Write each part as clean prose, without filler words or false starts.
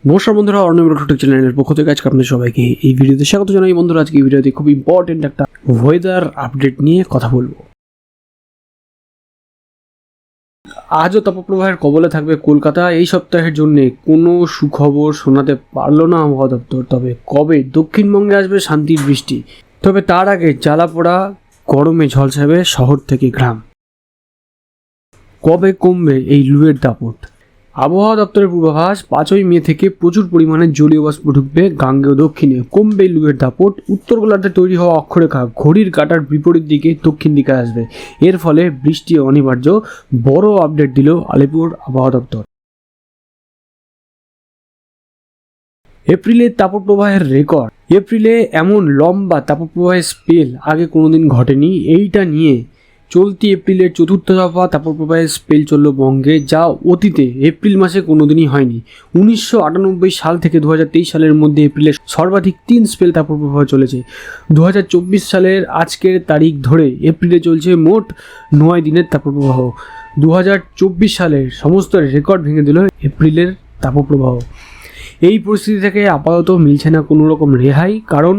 নমস্কার বন্ধুরা, অর্ণব টেক চ্যানেলের পক্ষ থেকে আজকে আপনাদের সবাইকে এই ভিডিওতে স্বাগত জানাই। বন্ধুরা, আজকে এই ভিডিওতে খুব ইম্পর্টেন্ট একটা ওয়েদার আপডেট নিয়ে কথা বলবো। আজও তাপপ্রবাহের কবলে থাকবে কলকাতা। এই সপ্তাহের জন্য কোনো সুখবর শোনাতে পারলো না আবহাওয়া দপ্তর। তবে কবে দক্ষিণবঙ্গে আসবে শান্তির বৃষ্টি? তবে তার আগে জ্বালা পোড়া গরমে ঝলসাবে শহর থেকে গ্রাম। কবে কমবে এই লুয়ের দাপট? আবহাওয়া দপ্তরের পূর্বাভাস, 5ই মে থেকে প্রচুর পরিমাণে জলীয় বাষ্প ঢুকবে গাঙ্গেয় দক্ষিণে। কমবে লুয়ের দাপট। উত্তর গোলার্ধে তৈরি হওয়া অক্ষরেখা ঘড়ির কাঁটার বিপরীত দিকে দক্ষিণ দিকে আসবে। এর ফলে বৃষ্টি অনিবার্য। বড় আপডেট দিল আলিপুর আবহাওয়া দপ্তর। এপ্রিলের তাপপ্রবাহের রেকর্ড। এপ্রিলে এমন লম্বা তাপপ্রবাহের স্পেল আগে কোনোদিন ঘটেনি। এইটা নিয়ে চলতি এপ্রিলের চতুর্থ দফা তাপপ্রবাহের স্পেল চলল বঙ্গে, যা অতীতে এপ্রিল মাসে কোনোদিনই হয়নি। 1998 সাল থেকে 2023 সালের মধ্যে এপ্রিলে সর্বাধিক 3 স্পেল তাপপ্রবাহ চলেছে। 2024 সালের আজকের তারিখ ধরে এপ্রিলে চলছে মোট 9 দিনের তাপপ্রবাহ। 2024 সালের সমস্ত রেকর্ড ভেঙে দিল এপ্রিলের তাপপ্রবাহ। এই পরিস্থিতি থেকে আপাতত মিলছে না কোনো রকম রেহাই, কারণ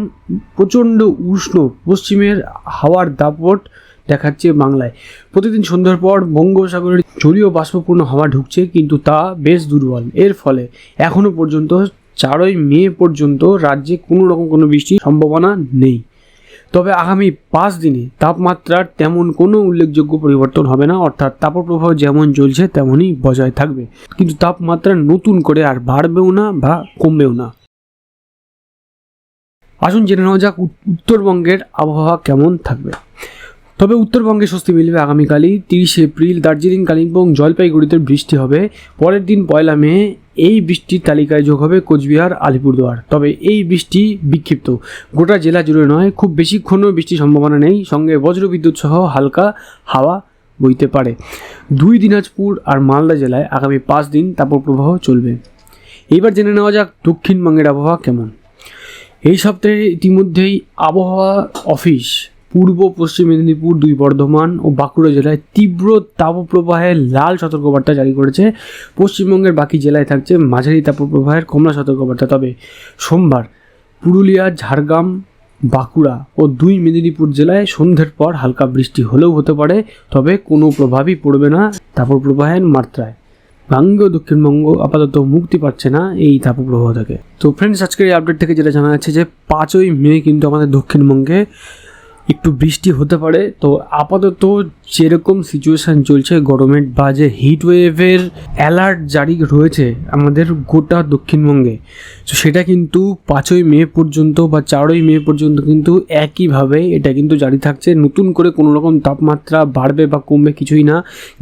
প্রচণ্ড উষ্ণ পশ্চিমের হাওয়ার দাপট দেখাচ্ছে বাংলায়। প্রতিদিন সন্ধ্যার পর বঙ্গোপসাগরের জলীয় বাষ্পপূর্ণ হাওয়া ঢুকছে, কিন্তু তা বেশ দুর্বল। এর ফলে এখনও পর্যন্ত 4ই মে পর্যন্ত রাজ্যে কোনো রকম কোনো বৃষ্টির সম্ভাবনা নেই। তবে আগামী 5 দিনে তাপমাত্রার তেমন কোনো উল্লেখযোগ্য পরিবর্তন হবে না, অর্থাৎ তাপপ্রবাহ যেমন চলছে তেমনই বজায় থাকবে। কিন্তু তাপমাত্রা নতুন করে আর বাড়বেও না বা কমবেও না। আসুন জেনে নেওয়া যাক উত্তরবঙ্গের আবহাওয়া কেমন থাকবে। তবে উত্তরবঙ্গে স্বস্তি মিলবে আগামীকালই 30 এপ্রিল। দার্জিলিং, কালিম্পং, জলপাইগুড়িতে বৃষ্টি হবে। পরের দিন 1 মে এই বৃষ্টির তালিকায় যোগ হবে কোচবিহার, আলিপুরদুয়ার। তবে এই বৃষ্টি বিক্ষিপ্ত, গোটা জেলা জুড়ে নয়। খুব বেশিক্ষণও বৃষ্টির সম্ভাবনা নেই। সঙ্গে বজ্রবিদ্যুৎ সহ হালকা হাওয়া বইতে পারে। 2 দিনাজপুর আর মালদা জেলায় আগামী 5 দিন তাপপ্রবাহ চলবে। এইবার জেনে নেওয়া যাক দক্ষিণবঙ্গের আবহাওয়া কেমন। এই সপ্তাহে ইতিমধ্যেই আবহাওয়া অফিস পূর্ব পশ্চিম মেদিনীপুর, 2 বর্ধমান ও বাঁকুড়া জেলায় তীব্র তাপপ্রবাহের লাল সতর্কবার্তা জারি করেছে। পশ্চিমবঙ্গের বাকি জেলায় থাকছে মাঝারি তাপপ্রবাহের কমলা সতর্কবার্তা। তবে সোমবার পুরুলিয়া, ঝাড়গ্রাম, বাঁকুড়া ও 2 মেদিনীপুর জেলায় সন্ধ্যের পর হালকা বৃষ্টি হলেও হতে পারে। তবে কোনো প্রভাবই পড়বে না তাপপ্রবাহের মাত্রায়। গাঙ্গেয় দক্ষিণবঙ্গ আপাতত মুক্তি পাচ্ছে না এই তাপপ্রবাহ থেকে। তো ফ্রেন্ডস, আজকের এই আপডেট থেকে যেটা জানা যাচ্ছে যে 5ই মে কিন্তু আমাদের দক্ষিণবঙ্গে একটু বৃষ্টি হতে পারে। তো আপাতত যেরকম সিচুয়েশান চলছে গরমের বা যে হিট ওয়েভের অ্যালার্ট জারি রয়েছে আমাদের গোটা দক্ষিণবঙ্গে, তো সেটা কিন্তু 5ই মে পর্যন্ত বা 4ই মে পর্যন্ত কিন্তু একইভাবে এটা কিন্তু জারি থাকছে। নতুন করে কোনো রকম তাপমাত্রা বাড়বে বা কমবে কিছুই না।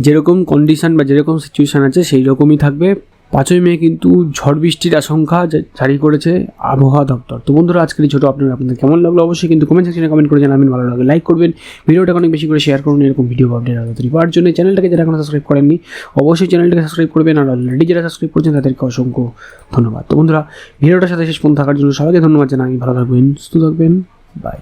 যেরকম কন্ডিশান বা যেরকম সিচুয়েশান আছে সেই রকমই থাকবে। 5ই মে কিন্তু ঝড় বৃষ্টির আশঙ্কা জারি করেছে আবহাওয়া দপ্তর। তো বন্ধুরা, আজকের এই ছোটো আপনাদের কেমন লাগলো অবশ্যই কিন্তু কমেন্ট সেকশনে কমেন্ট করে জানাবেন। ভালো লাগলে লাইক করবেন, ভিডিওটা অনেক বেশি করে শেয়ার করুন। এরকম ভিডিও আপডেট তাড়াতাড়ি পাওয়ার জন্য চ্যানেলটাকে যারা এখনো সাবস্ক্রাইব করেননি অবশ্যই চ্যানেলটাকে সাবস্ক্রাইব করবেন। আর অলরেডি যারা সাবস্ক্রাইব করছেন তাদেরকে অসংখ্য ধন্যবাদ। তো বন্ধুরা, ভিডিওটার সাথে শেষ পর্যন্ত থাকার জন্য সবাইকে ধন্যবাদ জানাই। ভালো থাকবেন, সুস্থ থাকবেন, বাই।